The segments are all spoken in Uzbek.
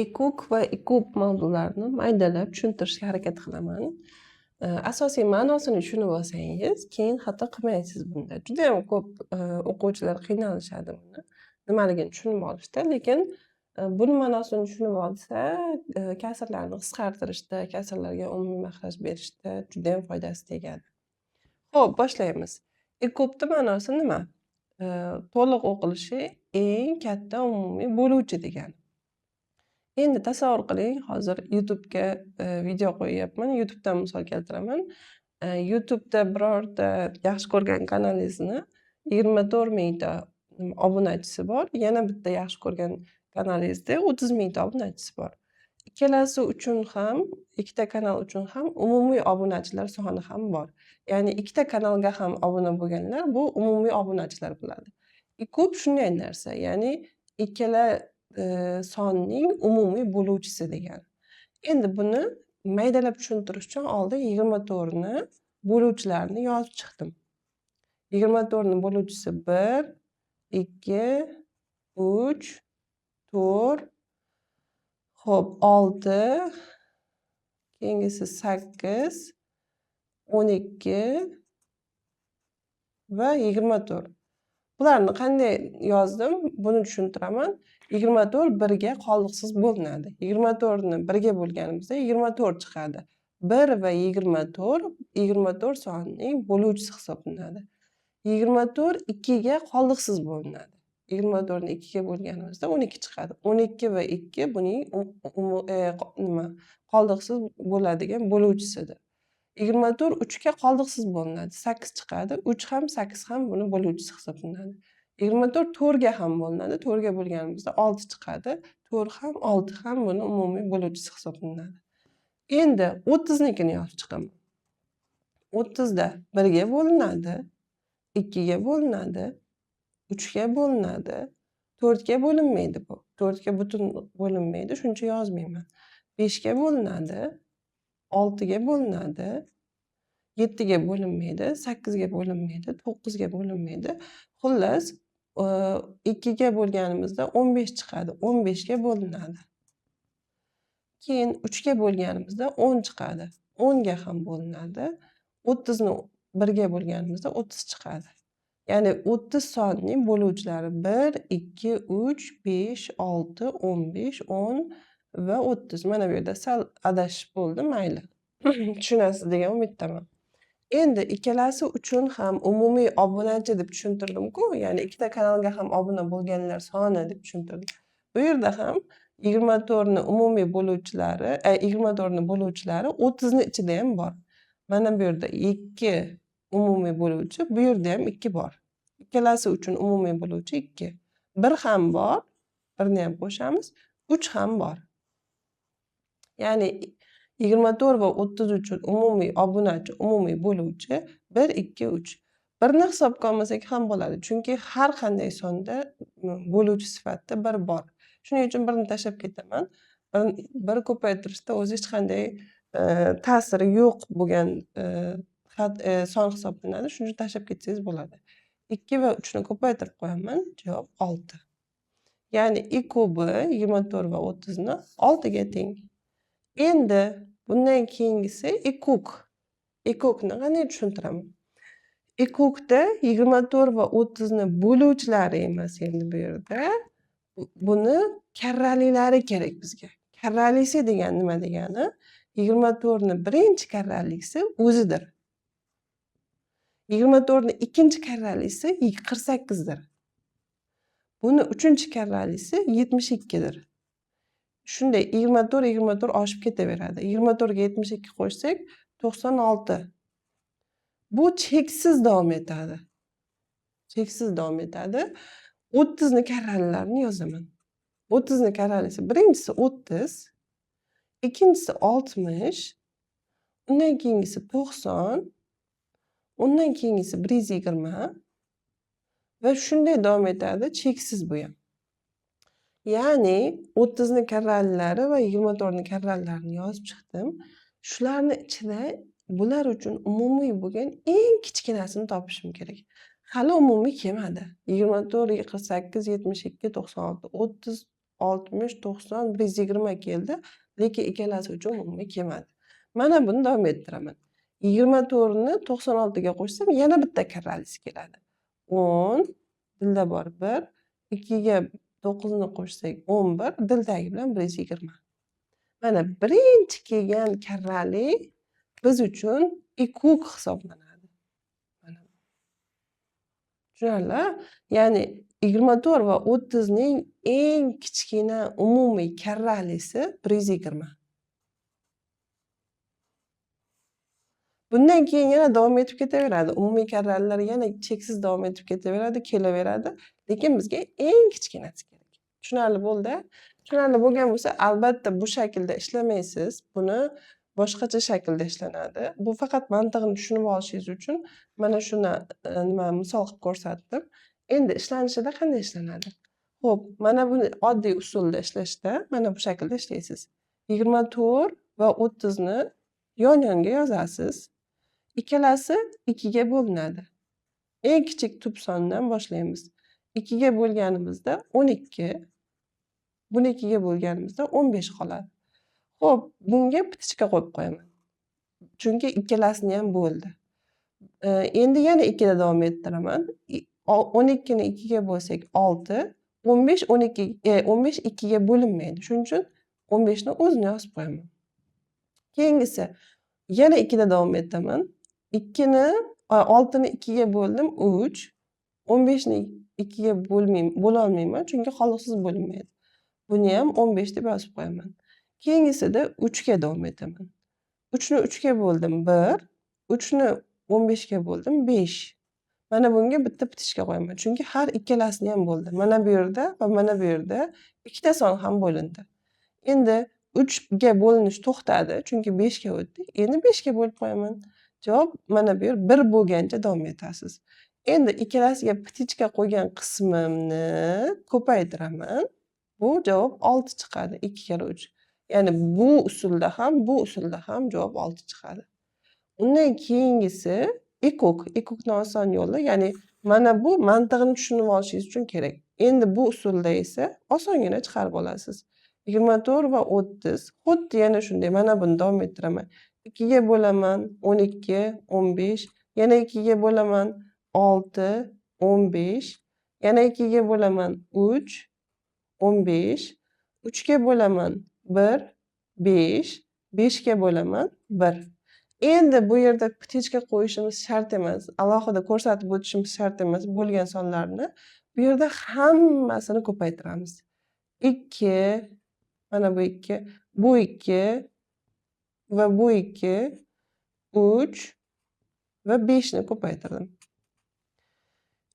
Ekuk va ekub mavzularini maydalab tushuntirishga harakat qilaman. Asosiy ma'nosini tushunib olsangiz, keyin xato qilmaysiz bunda. Judayam ko'p o'quvchilar qiynalishadi buni nimaligini tushunib olishda, lekin buni ma'nosini tushunib olsa, kasrlarni qisqartirishda, kasrlarga umumiy maxraj berishda judayam foydasi tegadi. Xo'p, boshlaymiz. Ekubni ma'nosi nima? To'liq o'qilishi eng katta umumiy bo'luvchi degani. Endi tasavvur qiling, hozir YouTube'ga video qo'yyapman. YouTube'dan misol keltiraman. YouTube'da birorta yaxshi ko'rgan kanalingizni 24 mingta obunachisi bor. Yana bitta yaxshi ko'rgan kanalingizda 30 mingta obunachisi bor. Ikkalasi uchun ham, ikkita kanal uchun ham umumiy obunachilar soni ham bor. Ya'ni ikkita kanalga ham obuna bo'lganlar bu umumiy obunachilar bo'ladi. Ekub shunday narsa, ya'ni ikkala sonning umumiy bo'luvchisi degani. Endi buni maydalab tushuntirish uchun oldin 24 ni bo'luvchilarini yozib chiqdim. 24 ni bo'luvchisi 1, 2, 3, 4, xo'p 6, keyingisi 8, 12 va 24. Bularni qanday yozdim? Buni tushuntiraman. 24 birga qoldiqsiz bo'linadi. 24 ni birga bo'lganimizda 24 chiqadi. 1 va 24 sonining bo'luvchisi hisoblanadi. 24 2 ga qoldiqsiz bo'linadi. 24 ni 2 ga bo'lganimizda 12 chiqadi. 12 va 2 buning qoldiqsiz bo'ladigan bo'luvchisidir. 24 3 ga qoldiqsiz bo'linadi. 8 chiqadi. 3 ham 8 ham buni bo'luvchisi hisoblanadi. 24 4 ga ham bo'linadi. 4 ga bo'lganimizda 6 chiqadi. 4 ham 6 ham buni umumiy bo'luvchisi hisoblanadi. Endi 30 nikini yozib chiqaman. 30 da 1 ga bo'linadi, 2 ga bo'linadi, 3 ga bo'linadi, 4 ga bo'linmaydi bu. 4 ga butun bo'linmaydi, shuncha yozmayman. 5 ga bo'linadi, 6 ga bo'linadi, 7 ga bo'linmaydi, 8 ga bo'linmaydi, 9 ga bo'linmaydi. Xullas, 2 ga bo'lganimizda 15 chiqadi. 15 ga bo'linadi. Keyin 3 ga bo'lganimizda 10 chiqadi. 10 ga ham bo'linadi. 30 ni 1 ga bo'lganimizda 30 chiqadi. Ya'ni 30 sonning bo'luvchilari 1, 2, 3, 5, 6, 15, 10 va 30. Mana bu yerda sal adashish bo'ldi, mayli. Tushunasiz degan umiddaman. Endi ikkalasi uchun ham umumiy obunachi deb tushuntirdim-ku, ya'ni ikkita kanalga ham obuna bo'lganlar soni deb tushuntirdim. Bu yerda ham 24 ni umumiy bo'luvchilari, 24 ni bo'luvchilari 30 ni ichida ham bor. Mana bu yerda 2 umumiy bo'luvchi, bu yerda ham 2 bor. Ikkalasi uchun umumiy bo'luvchi 2. 1 ham bor, 1 ni ham qo'shamiz, 3 ham bor. Ya'ni 24 va 30 uchun umumiy obunachi, umumiy bo'luvchi 1, 2, 3. 1 ni hisobga olmasak ham bo'ladi, chunki har qanday sonda bo'luvchi sifatida 1 bor. Shuning uchun 1 ni tashlab ketaman. 1 ko'paytirishda o'zi hech qanday ta'siri yo'q bo'lgan son hisoblanadi. Shuning uchun tashlab ketsangiz bo'ladi. 2 va 3 ni ko'paytirib qo'yaman. Javob 6. Ya'ni ekubi 24 va 30 ni 6 ga teng. Endi bundan keyingisi ekuk. Ekukni qanday tushuntiraman? Ekukda 24 va 30 ni bo'luvchilari emas endi bu yerda. Buni karraliklari kerak bizga. Karralisi degani nima degani? 24 ni birinchi karralisi o'zidir. 24 ni ikkinchi karralisi 48 dir. Buni uchinchi karralisi 72 dir. Shunday 24 oshib ketaveradi. 24 ga 72 qo'shsak 96. Bu cheksiz davom etadi. Cheksiz davom etadi. 30 ni karralilarini yozaman. 30 ni karralisi birinchisi 30, ikkinchisi 60, undan keyingisi 90, undan keyingisi 120 va shunday davom etadi, cheksiz bu ham. Ya'ni 30 ni karralilari va 24 ni karralilarini yozib chiqdim. Shularning ichida bular uchun umumiy bo'lgan eng kichkinasini topishim kerak. Hali umumiy kelmadi. 24, 48, 72, 96, 30, 60, 90, 120 keldi. Lekin ikkalasi uchun umumiy kelmadi. Mana buni davom ettiraman. 24 ni 96 ga qo'shsam yana bitta karralisi keladi. 10, dilda bor 1, 2 ga 9 ni qo'shsak 11, dildagi bilan 120. Mana birinchi kelgan karrali biz uchun ekuk hisoblanadi. Mana bu. Tushunarli? Ya'ni 24 va 30 ning eng kichkina umumiy karralisi 120. Bundan keyin yana davom etib ketaveradi. Umumiy karrallar yana cheksiz davom etib ketaveradi, kelaveradi. Lekin bizga eng kichkinasi kerak. Tushunarli bo'ldi? Tushunarli bo'lgan bo'lsa, albatta bu shaklda ishlamaysiz. Buni boshqacha shaklda ishlanadi. Bu faqat mantig'ini tushunib olishingiz uchun mana shuni misol qilib ko'rsatdim. Endi ishlanishida qanday ishlanadi? Xo'p, mana buni oddiy usulda ishlashda mana bu shaklda ishlaysiz. 24 va 30 ni yon-yonga yozasiz. Ikkalasi 2 ga bo'linadi. Eng kichik tub sondan boshlaymiz. 2 ga bo'lganimizda 12, buni 2 ga bo'lganimizda 15 qoladi. Xo'p, bunga bitishga qo'yib qo'yaman. Chunki ikkalasini ham bo'ldi. Endi yana 2 da davom ettiraman. 12 ni 2 ga bo'lsak 6, 15 2 ga bo'linmaydi. Shuning uchun 15 ni o'zini yozib qo'yaman. Keyingisi yana 2 da davom etaman. 6 ni 2 ga bo'ldim 3, 15 ni 2 ga bo'la olmayman, chunki qoldiqsiz bo'linmaydi. Buni ham 15 deb yozib qo'yaman. Keyingisida 3 ga davom etaman. 3 ni 3 ga bo'ldim 1, 3 ni 15 ga bo'ldim 5. Mana bunga bitta bitishga qo'yaman, chunki har ikkalasini ham bo'ldi. Mana bu yerda va mana bu yerda ikkita son ham bo'lindi. Endi 3 ga bo'linish to'xtadi, chunki 5 ga o'tdik. Endi 5 ga bo'lib qo'yaman. Javob mana bu yer 1 bo'lgancha davom etasiz. Endi ikkalasiga pitichka qo'ygan qismimni ko'paytiraman. Bu javob 6 chiqadi. 2 kara 3. Ya'ni bu usulda ham javob 6 chiqadi. Undan keyingisi ekuk. Ekukni oson yo'li, ya'ni mana bu mantig'ini tushunib olishingiz uchun kerak. Endi bu usulda esa osongina chiqarib olasiz. 24 va 30 xuddi yana shunday. Mana buni davom ettiraman. 2 ga bo'laman 12, 15, yana 2 ga bo'laman 6, 15, yana 2 ga bo'laman 3, 15, 3 ga bo'laman 1, 5, 5 ga bo'laman 1. Endi bu yerda pitichka qo'yishimiz shart emas. Alohida ko'rsatib o'tishimiz shart emas bo'lgan sonlarni. Bu yerda hammasini ko'paytiramiz. 2, mana bu 2, bu 2 va bu 2, 3 va 5 ni ko'paytirdim.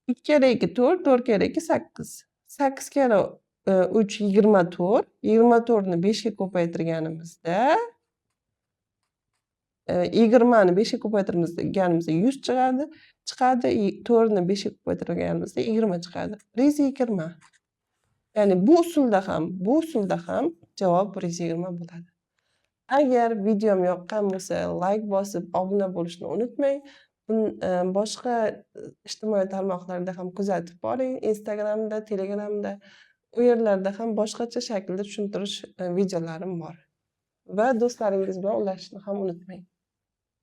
2 kara 2 4, 4 kara 2 8. 8 kara 3 24. 24 ni 5 ga ko'paytirganimizda 20 ni 5 ga ko'paytirganimizda 100 chiqadi. 4 ni 5 ga ko'paytirganimizda 20 chiqadi. 120. Ya'ni bu usulda ham javob 120 bo'ladi. Agar videom yoqqan bo'lsa, like bosib, obuna bo'lishni unutmang. Boshqa ijtimoiy tarmoqlarda ham kuzatib boring. Instagramda, Telegramda, u yerlarda ham boshqacha shaklda tushuntirish videolarim bor. Va do'stlaringiz bilan ulashishni ham unutmang.